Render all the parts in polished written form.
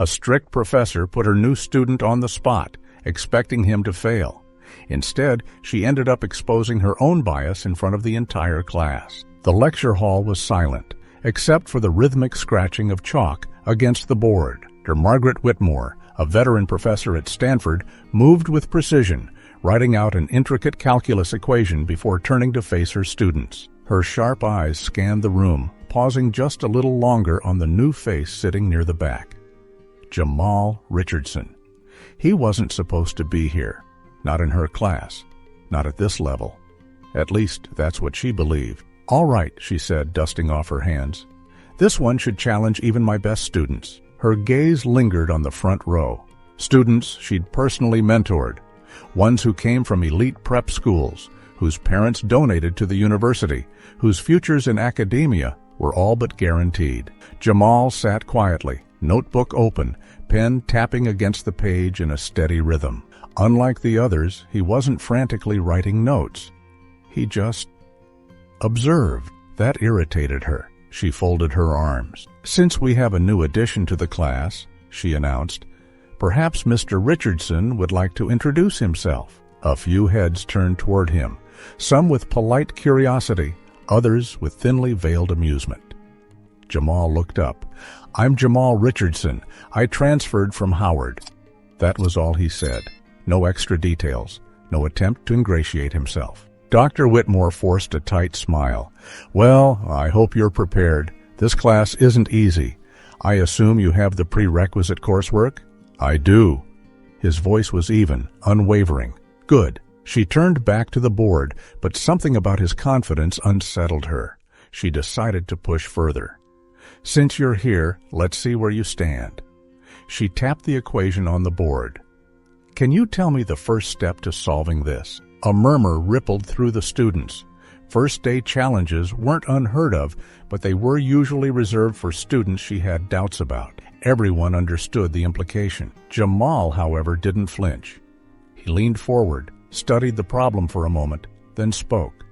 A strict professor put her new student on the spot, expecting him to fail. Instead, she ended up exposing her own bias in front of the entire class. The lecture hall was silent, except for the rhythmic scratching of chalk against the board. Dr. Margaret Whitmore, a veteran professor at Stanford, moved with precision, writing out an intricate calculus equation before turning to face her students. Her sharp eyes scanned the room, pausing just a little longer on the new face sitting near the back. Jamal Richardson. He wasn't supposed to be here. Not in her class. Not at this level. At least, that's what she believed. "All right," she said, dusting off her hands. "This one should challenge even my best students." Her gaze lingered on the front row. Students she'd personally mentored. Ones who came from elite prep schools, whose parents donated to the university, whose futures in academia were all but guaranteed. Jamal sat quietly, notebook open, pen tapping against the page in a steady rhythm. Unlike the others, he wasn't frantically writing notes. He just observed. That irritated her. She folded her arms. "Since we have a new addition to the class," she announced, "perhaps Mr. Richardson would like to introduce himself." A few heads turned toward him, some with polite curiosity, others with thinly veiled amusement. Jamal looked up. "I'm Jamal Richardson. I transferred from Howard." That was all he said. No extra details, no attempt to ingratiate himself. Dr. Whitmore forced a tight smile. "Well, I hope you're prepared. This class isn't easy. I assume you have the prerequisite coursework?" "I do." His voice was even, unwavering. "Good." She turned back to the board, but something about his confidence unsettled her. She decided to push further. "Since you're here, let's see where you stand." She tapped the equation on the board. "Can you tell me the first step to solving this?" A murmur rippled through the students. First-day challenges weren't unheard of, but they were usually reserved for students she had doubts about. Everyone understood the implication. Jamal, however, didn't flinch. He leaned forward, studied the problem for a moment, then spoke.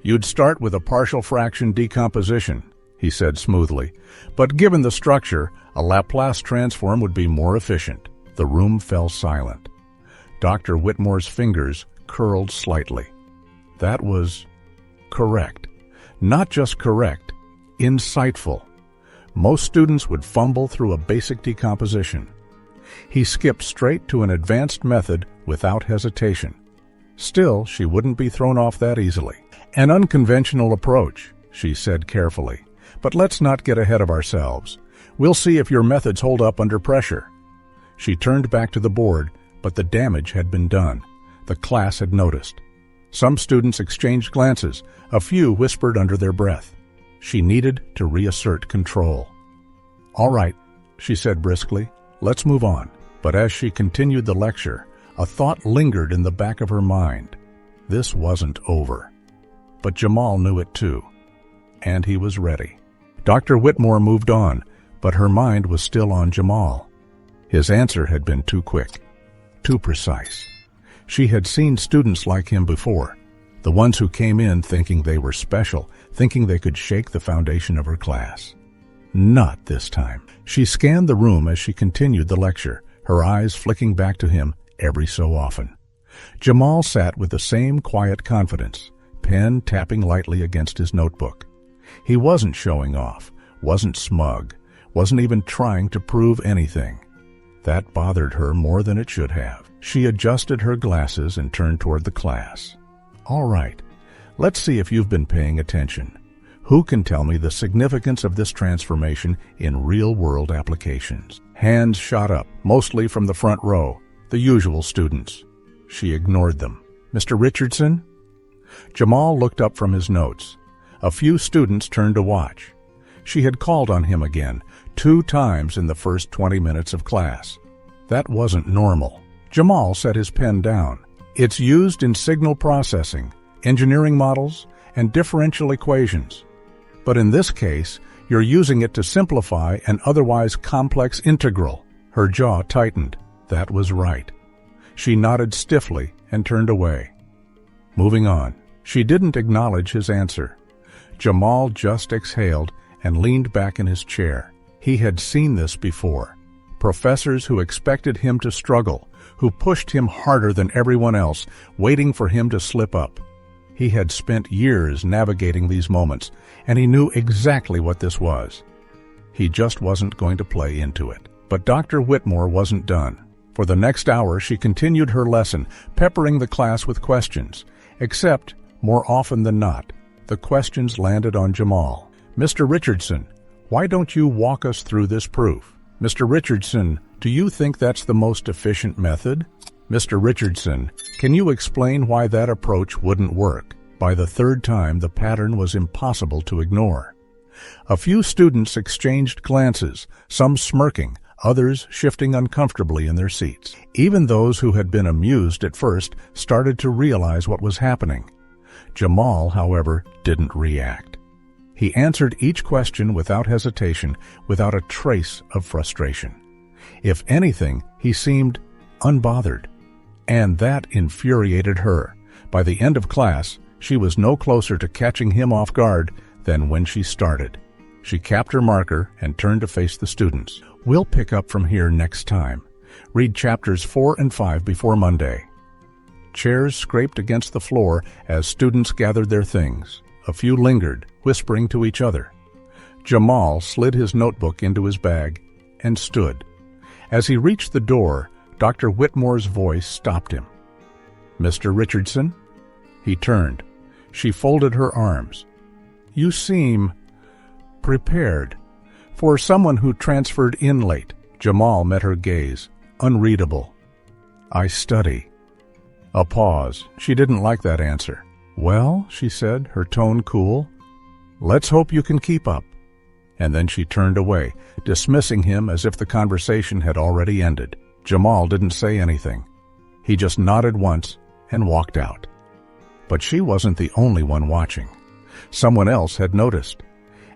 "You'd start with a partial fraction decomposition," he said smoothly, "but given the structure, a Laplace transform would be more efficient." The room fell silent. Dr. Whitmore's fingers curled slightly. That was correct. Not just correct, insightful. Most students would fumble through a basic decomposition. He skipped straight to an advanced method without hesitation. Still, she wouldn't be thrown off that easily. "An unconventional approach," she said carefully. "But let's not get ahead of ourselves. We'll see if your methods hold up under pressure." She turned back to the board, but the damage had been done. The class had noticed. Some students exchanged glances. A few whispered under their breath. She needed to reassert control. "All right," she said briskly. "Let's move on." But as she continued the lecture, a thought lingered in the back of her mind. This wasn't over. But Jamal knew it too. And he was ready. Dr. Whitmore moved on, but her mind was still on Jamal. His answer had been too quick, too precise. She had seen students like him before, the ones who came in thinking they were special, thinking they could shake the foundation of her class. Not this time. She scanned the room as she continued the lecture, her eyes flicking back to him every so often. Jamal sat with the same quiet confidence, pen tapping lightly against his notebook. He wasn't showing off, wasn't smug, wasn't even trying to prove anything. That bothered her more than it should have. She adjusted her glasses and turned toward the class. "All right, let's see if you've been paying attention. Who can tell me the significance of this transformation in real-world applications?" Hands shot up, mostly from the front row, the usual students. She ignored them. "Mr. Richardson?" Jamal looked up from his notes. A few students turned to watch. She had called on him again, 2 times in the first 20 minutes of class. That wasn't normal. Jamal set his pen down. "It's used in signal processing, engineering models, and differential equations. But in this case, you're using it to simplify an otherwise complex integral." Her jaw tightened. That was right. She nodded stiffly and turned away. Moving on. She didn't acknowledge his answer. Jamal just exhaled and leaned back in his chair. He had seen this before. Professors who expected him to struggle, who pushed him harder than everyone else, waiting for him to slip up. He had spent years navigating these moments, and he knew exactly what this was. He just wasn't going to play into it. But Dr. Whitmore wasn't done. For the next hour, she continued her lesson, peppering the class with questions. Except, more often than not, the questions landed on Jamal. "Mr. Richardson, why don't you walk us through this proof? Mr. Richardson, do you think that's the most efficient method? Mr. Richardson, can you explain why that approach wouldn't work?" By the third time, the pattern was impossible to ignore. A few students exchanged glances, some smirking, others shifting uncomfortably in their seats. Even those who had been amused at first started to realize what was happening. Jamal, however, didn't react. He answered each question without hesitation, without a trace of frustration. If anything, he seemed unbothered. And that infuriated her. By the end of class, she was no closer to catching him off guard than when she started. She capped her marker and turned to face the students. "We'll pick up from here next time. Read chapters 4 and 5 before Monday." Chairs scraped against the floor as students gathered their things. A few lingered, whispering to each other. Jamal slid his notebook into his bag and stood. As he reached the door, Dr. Whitmore's voice stopped him. "Mr. Richardson?" He turned. She folded her arms. "You seem prepared." For someone who transferred in late, Jamal met her gaze, unreadable. "I study." A pause. She didn't like that answer. "Well," she said, her tone cool, "let's hope you can keep up." And then she turned away, dismissing him as if the conversation had already ended. Jamal didn't say anything. He just nodded once and walked out. But she wasn't the only one watching. Someone else had noticed.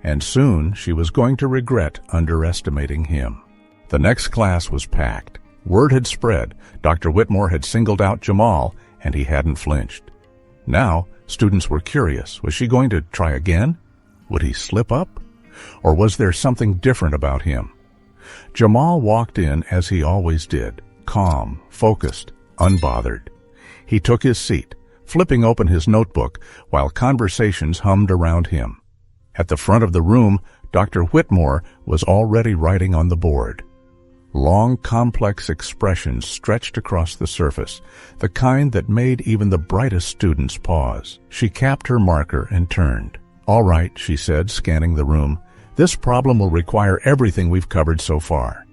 And soon she was going to regret underestimating him. The next class was packed. Word had spread. Dr. Whitmore had singled out Jamal, and he hadn't flinched. Now, students were curious. Was she going to try again? Would he slip up? Or was there something different about him? Jamal walked in as he always did, calm, focused, unbothered. He took his seat, flipping open his notebook while conversations hummed around him. At the front of the room, Dr. Whitmore was already writing on the board. Long, complex expressions stretched across the surface, the kind that made even the brightest students pause. She capped her marker and turned. "All right," she said, scanning the room. "This problem will require everything we've covered so far.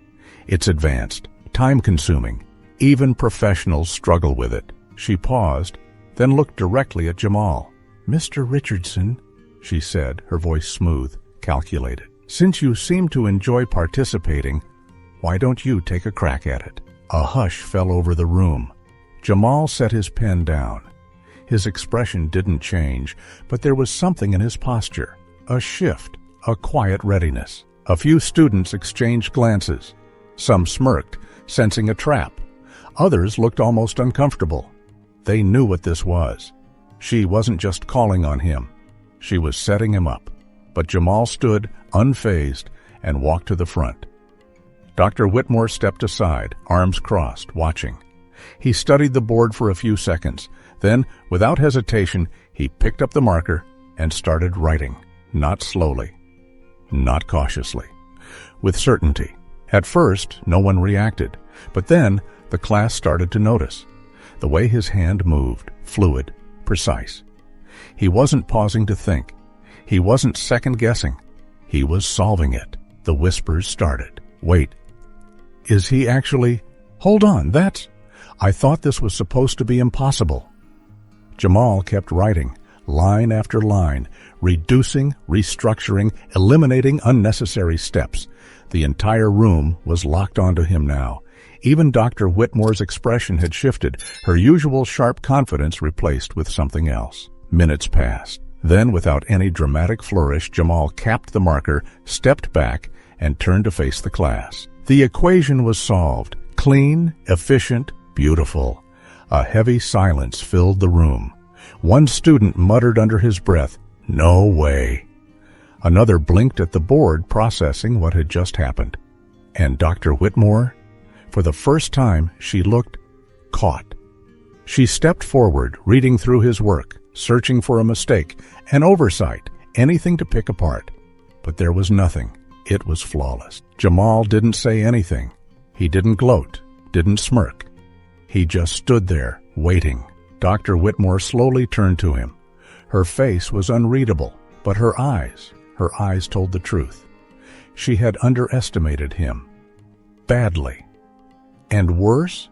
It's advanced, time-consuming. Even professionals struggle with it." She paused, then looked directly at Jamal. "Mr. Richardson," she said, her voice smooth, calculated. "Since you seem to enjoy participating, why don't you take a crack at it?" A hush fell over the room. Jamal set his pen down. His expression didn't change, but there was something in his posture, a shift, a quiet readiness. A few students exchanged glances. Some smirked, sensing a trap. Others looked almost uncomfortable. They knew what this was. She wasn't just calling on him. She was setting him up. But Jamal stood, unfazed, and walked to the front. Dr. Whitmore stepped aside, arms crossed, watching. He studied the board for a few seconds. Then, without hesitation, he picked up the marker and started writing, not slowly, not cautiously, with certainty. At first, no one reacted, but then the class started to notice. The way his hand moved, fluid, precise. He wasn't pausing to think. He wasn't second-guessing. He was solving it. The whispers started. "Wait, is he actually... Hold on, I thought this was supposed to be impossible." Jamal kept writing, line after line, reducing, restructuring, eliminating unnecessary steps. The entire room was locked onto him now. Even Dr. Whitmore's expression had shifted, her usual sharp confidence replaced with something else. Minutes passed. Then, without any dramatic flourish, Jamal capped the marker, stepped back, and turned to face the class. The equation was solved. Clean, efficient, beautiful. A heavy silence filled the room. One student muttered under his breath, "No way." Another blinked at the board, processing what had just happened. And Dr. Whitmore? For the first time, she looked caught. She stepped forward, reading through his work, searching for a mistake, an oversight, anything to pick apart. But there was nothing. It was flawless. Jamal didn't say anything. He didn't gloat, didn't smirk. He just stood there, waiting. Dr. Whitmore slowly turned to him. Her face was unreadable, but her eyes told the truth. She had underestimated him. Badly. And worse,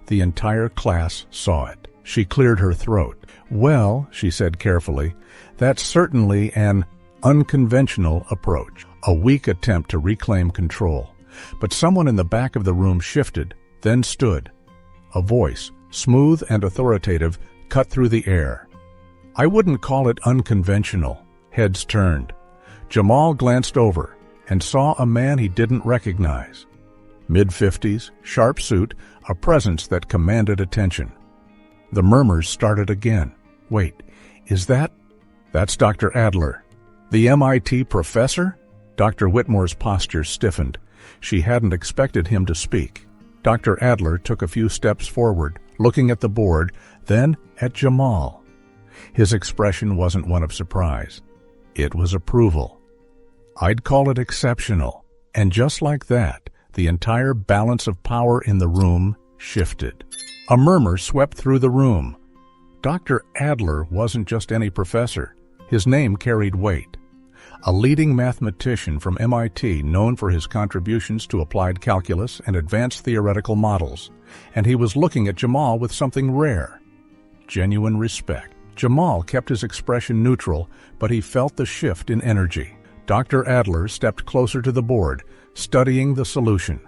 the entire class saw it. She cleared her throat. "Well," she said carefully, "that's certainly an unconventional approach, a weak attempt to reclaim control." But someone in the back of the room shifted, then stood. A voice, smooth and authoritative, cut through the air. "I wouldn't call it unconventional." Heads turned. Jamal glanced over and saw a man he didn't recognize. Mid-50s, sharp suit, a presence that commanded attention. The murmurs started again. "Wait, is that? That's Dr. Adler." "The MIT professor?" Dr. Whitmore's posture stiffened. She hadn't expected him to speak. Dr. Adler took a few steps forward, looking at the board, then at Jamal. His expression wasn't one of surprise. It was approval. "I'd call it exceptional." And just like that, the entire balance of power in the room shifted. A murmur swept through the room. Dr. Adler wasn't just any professor. His name carried weight. A leading mathematician from MIT known for his contributions to applied calculus and advanced theoretical models. And he was looking at Jamal with something rare. Genuine respect. Jamal kept his expression neutral, but he felt the shift in energy. Dr. Adler stepped closer to the board, studying the solution.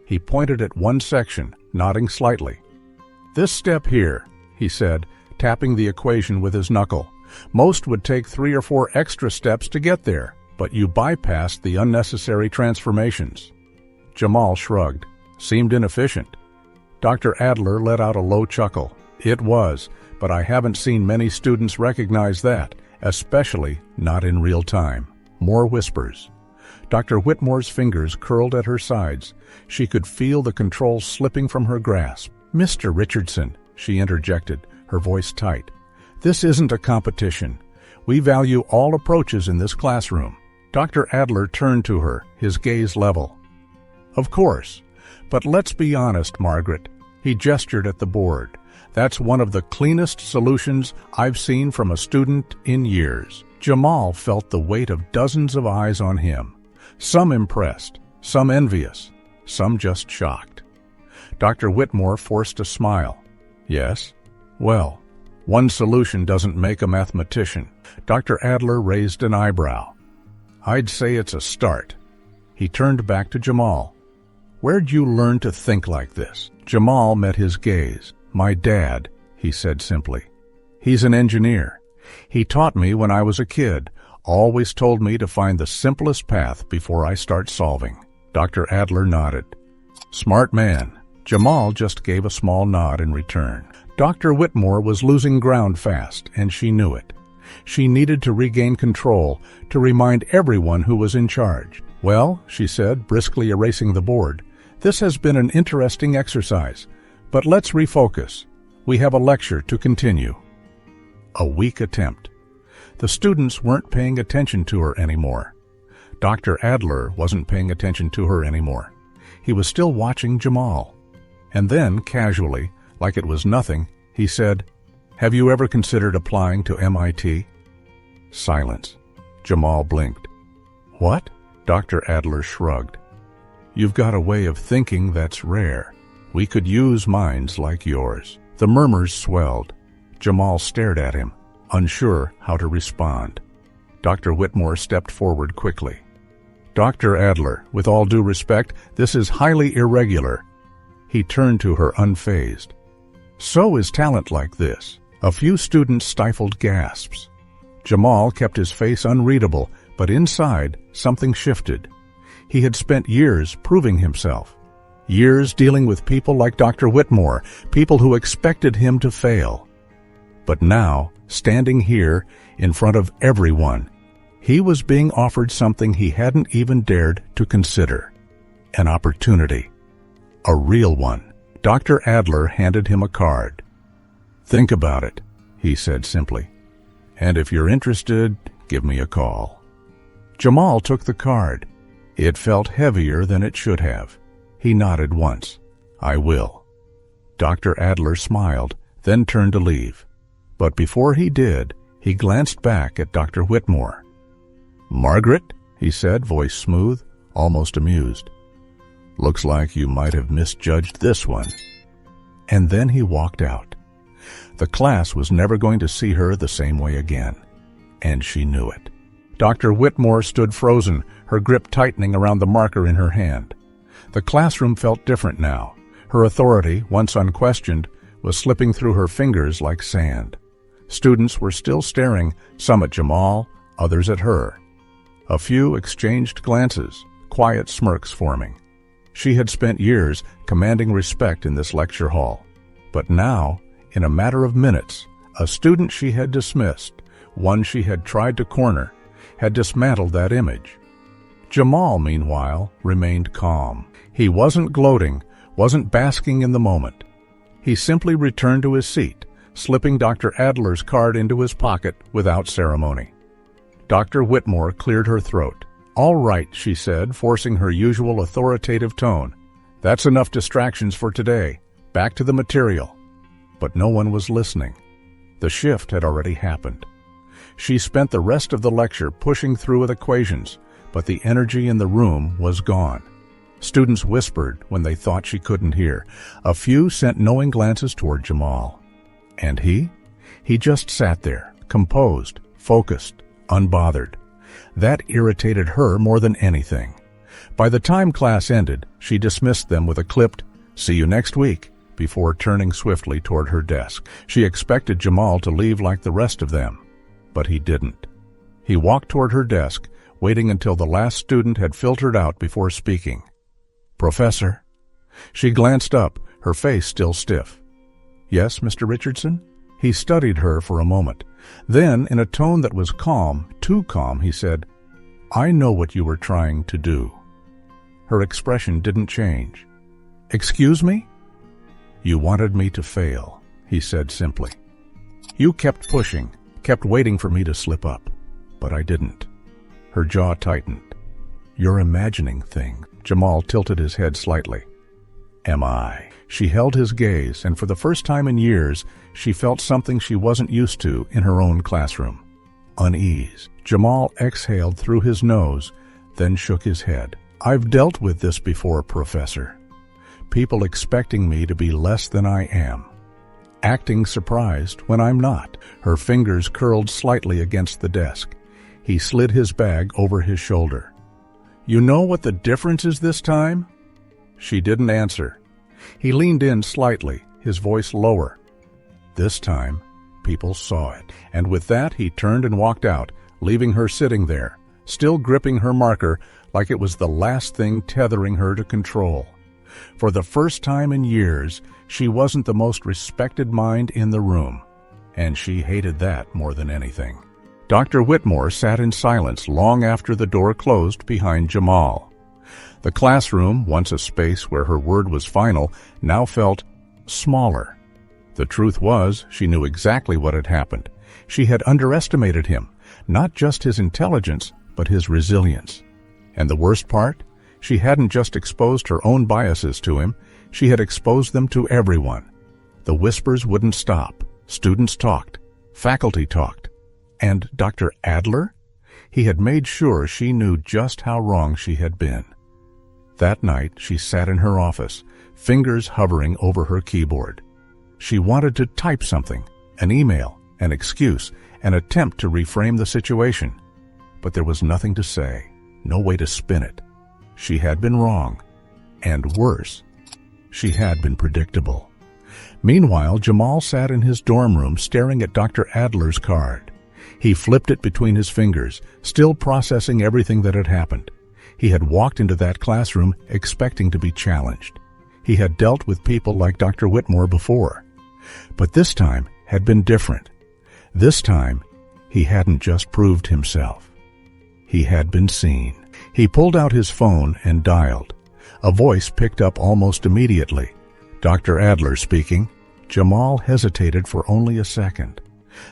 He pointed at one section, nodding slightly. "This step here," he said, tapping the equation with his knuckle. "Most would take 3 or 4 extra steps to get there, but you bypassed the unnecessary transformations." Jamal shrugged. Seemed inefficient. Dr. Adler let out a low chuckle. "It was, but I haven't seen many students recognize that, especially not in real time." More whispers. Dr. Whitmore's fingers curled at her sides. She could feel the control slipping from her grasp. "Mr. Richardson," she interjected, her voice tight, "this isn't a competition. We value all approaches in this classroom." Dr. Adler turned to her, his gaze level. "Of course. But let's be honest, Margaret." He gestured at the board. "That's one of the cleanest solutions I've seen from a student in years." Jamal felt the weight of dozens of eyes on him. Some impressed, some envious, some just shocked. Dr. Whitmore forced a smile. "Yes? Well, one solution doesn't make a mathematician." Dr. Adler raised an eyebrow. "I'd say it's a start." He turned back to Jamal. "Where'd you learn to think like this?" Jamal met his gaze. "My dad," he said simply. "He's an engineer. He taught me when I was a kid, always told me to find the simplest path before I start solving." Dr. Adler nodded. "Smart man." Jamal just gave a small nod in return. Dr. Whitmore was losing ground fast, and she knew it. She needed to regain control, to remind everyone who was in charge. "Well," she said, briskly erasing the board, "this has been an interesting exercise, but let's refocus. We have a lecture to continue." A weak attempt. The students weren't paying attention to her anymore. Dr. Adler wasn't paying attention to her anymore. He was still watching Jamal. And then, casually, like it was nothing, he said, "Have you ever considered applying to MIT?" Silence. Jamal blinked. "What?" Dr. Adler shrugged. "You've got a way of thinking that's rare. We could use minds like yours." The murmurs swelled. Jamal stared at him, unsure how to respond. Dr. Whitmore stepped forward quickly. "Dr. Adler, with all due respect, this is highly irregular." He turned to her unfazed. "So is talent like this." A few students stifled gasps. Jamal kept his face unreadable, but inside, something shifted. He had spent years proving himself. Years dealing with people like Dr. Whitmore, people who expected him to fail. But now, standing here, in front of everyone, he was being offered something he hadn't even dared to consider. An opportunity. A real one. Dr. Adler handed him a card. "Think about it," he said simply. "And if you're interested, give me a call." Jamal took the card. It felt heavier than it should have. He nodded once. "I will." Dr. Adler smiled, then turned to leave. But before he did, he glanced back at Dr. Whitmore. "Margaret," he said, voice smooth, almost amused. "Looks like you might have misjudged this one." And then he walked out. The class was never going to see her the same way again, and she knew it. Dr. Whitmore stood frozen, her grip tightening around the marker in her hand. The classroom felt different now. Her authority, once unquestioned, was slipping through her fingers like sand. Students were still staring, some at Jamal, others at her. A few exchanged glances, quiet smirks forming. She had spent years commanding respect in this lecture hall. But now, in a matter of minutes, a student she had dismissed, one she had tried to corner, had dismantled that image. Jamal, meanwhile, remained calm. He wasn't gloating, wasn't basking in the moment. He simply returned to his seat, slipping Dr. Adler's card into his pocket without ceremony. Dr. Whitmore cleared her throat. "All right," she said, forcing her usual authoritative tone. "That's enough distractions for today. Back to the material." But no one was listening. The shift had already happened. She spent the rest of the lecture pushing through with equations, but the energy in the room was gone. Students whispered when they thought she couldn't hear. A few sent knowing glances toward Jamal. And he? He just sat there, composed, focused, unbothered. That irritated her more than anything. By the time class ended, she dismissed them with a clipped, "See you next week," before turning swiftly toward her desk. She expected Jamal to leave like the rest of them, but he didn't. He walked toward her desk, waiting until the last student had filtered out before speaking. "Professor?" She glanced up, her face still stiff. "Yes, Mr. Richardson?" He studied her for a moment. Then, in a tone that was calm, too calm, he said, "I know what you were trying to do." Her expression didn't change. "Excuse me?" "You wanted me to fail," he said simply. "You kept pushing, kept waiting for me to slip up, but I didn't." Her jaw tightened. "You're imagining things." Jamal tilted his head slightly. "Am I?" She held his gaze, and for the first time in years, she felt something she wasn't used to in her own classroom. Unease. Jamal exhaled through his nose, then shook his head. "I've dealt with this before, Professor. People expecting me to be less than I am. Acting surprised when I'm not." Her fingers curled slightly against the desk. He slid his bag over his shoulder. "You know what the difference is this time?" She didn't answer. He leaned in slightly, his voice lower. This time, people saw it. And with that, he turned and walked out, leaving her sitting there, still gripping her marker like it was the last thing tethering her to control. For the first time in years, she wasn't the most respected mind in the room, and she hated that more than anything. Dr. Whitmore sat in silence long after the door closed behind Jamal. The classroom, once a space where her word was final, now felt smaller. The truth was, she knew exactly what had happened. She had underestimated him, not just his intelligence, but his resilience. And the worst part? She hadn't just exposed her own biases to him, she had exposed them to everyone. The whispers wouldn't stop. Students talked. Faculty talked. And Dr. Adler? He had made sure she knew just how wrong she had been. That night, she sat in her office, fingers hovering over her keyboard. She wanted to type something, an email, an excuse, an attempt to reframe the situation. But there was nothing to say, no way to spin it. She had been wrong. And worse, she had been predictable. Meanwhile, Jamal sat in his dorm room staring at Dr. Adler's card. He flipped it between his fingers, still processing everything that had happened. He had walked into that classroom expecting to be challenged. He had dealt with people like Dr. Whitmore before. But this time had been different. This time, he hadn't just proved himself. He had been seen. He pulled out his phone and dialed. A voice picked up almost immediately. "Dr. Adler speaking." Jamal hesitated for only a second.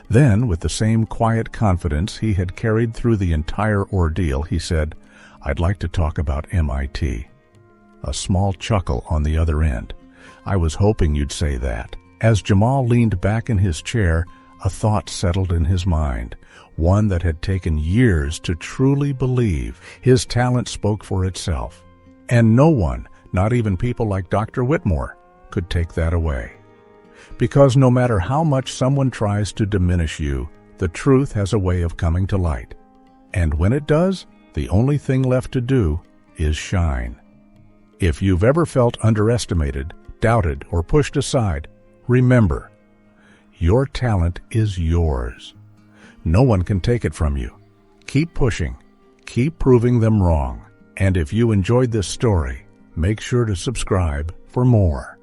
Then, with the same quiet confidence he had carried through the entire ordeal, he said, "I'd like to talk about MIT." A small chuckle on the other end. "I was hoping you'd say that." As Jamal leaned back in his chair, a thought settled in his mind, one that had taken years to truly believe. His talent spoke for itself, and no one, not even people like Dr. Whitmore, could take that away. Because no matter how much someone tries to diminish you, the truth has a way of coming to light. And when it does, the only thing left to do is shine. If you've ever felt underestimated, doubted, or pushed aside, remember, your talent is yours. No one can take it from you. Keep pushing. Keep proving them wrong. And if you enjoyed this story, make sure to subscribe for more.